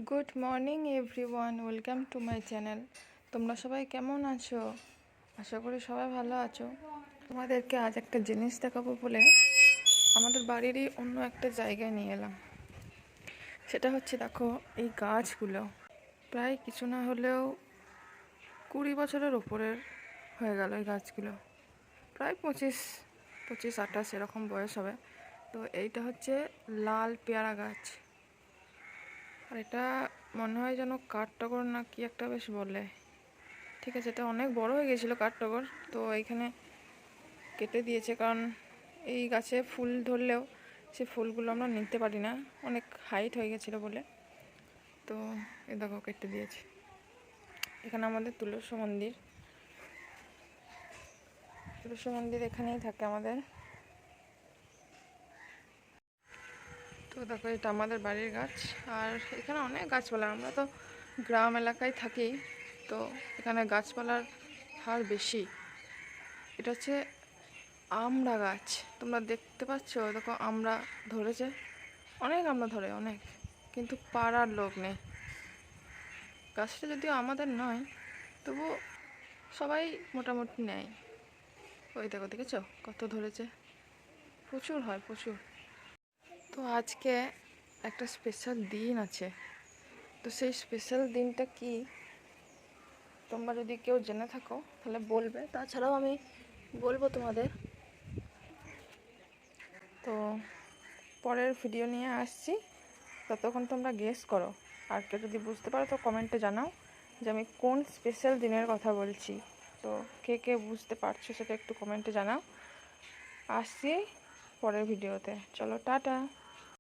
Good morning everyone, welcome to my channel. তোমরা সবাই কেমন আছো? আশা করি সবাই ভালো আছো। তোমাদেরকে আজ একটা জিনিস দেখাবো বলে আমাদের বাড়িরই অন্য একটা জায়গায় নিয়ে এলাম। সেটা হচ্ছে, দেখো এই গাছগুলো প্রায় কিছু না হলেও 20 বছরের ওপরের হয়ে গেল। এই গাছগুলো প্রায় 25-28 এরকম বয়স হবে। তো এইটা হচ্ছে লাল পেয়ারা গাছ। আর এটা মনে হয় যেন কাঠটগর না কি একটা বেশ বলে। ঠিক আছে, এটা অনেক বড় হয়ে গেছিলো কাঠটগর, তো এইখানে কেটে দিয়েছে, কারণ এই গাছে ফুল ধরলেও সে ফুলগুলো আমরা নিতে পারি না, অনেক হাইট হয়ে গেছিলো বলে। তো এ দেখো কেটে দিয়েছে। এখানে আমাদের তুলসী মন্দির এখানেই থাকে আমাদের। তো দেখো এটা আমাদের বাড়ির গাছ। আর এখানে অনেক গাছপালা, আমরা তো গ্রাম এলাকায় থাকি, তো এখানে গাছপালার হার বেশি। এটা হচ্ছে আমড়া গাছ, তোমরা দেখতে পাচ্ছ। দেখো আমড়া ধরেছে, অনেক আমড়া ধরে অনেক, কিন্তু পাড়ার লোক নেই। গাছটা যদিও আমাদের নয়, তবু সবাই মোটামুটি নেয়। ওই দেখো, দেখেছো কত ধরেছে, প্রচুর হয় প্রচুর। তো আজকে একটা স্পেশাল দিন আছে, তো সেই স্পেশাল দিনটা কি তোমরা যদি কেউ জেনে থাকো তাহলে বলবে, তাছাড়াও আমি বলবো তোমাদের। তো পরের ভিডিও নিয়ে আসছি, ততক্ষণ তোমরা গেস করো। আর কেউ যদি বুঝতে পারো তো কমেন্টে জানাও যে আমি কোন স্পেশাল দিনের কথা বলছি। তো কে কে বুঝতে পারছো সেটা একটু কমেন্টে জানাও। আসছি পরের ভিডিওতে, চলো টাটা।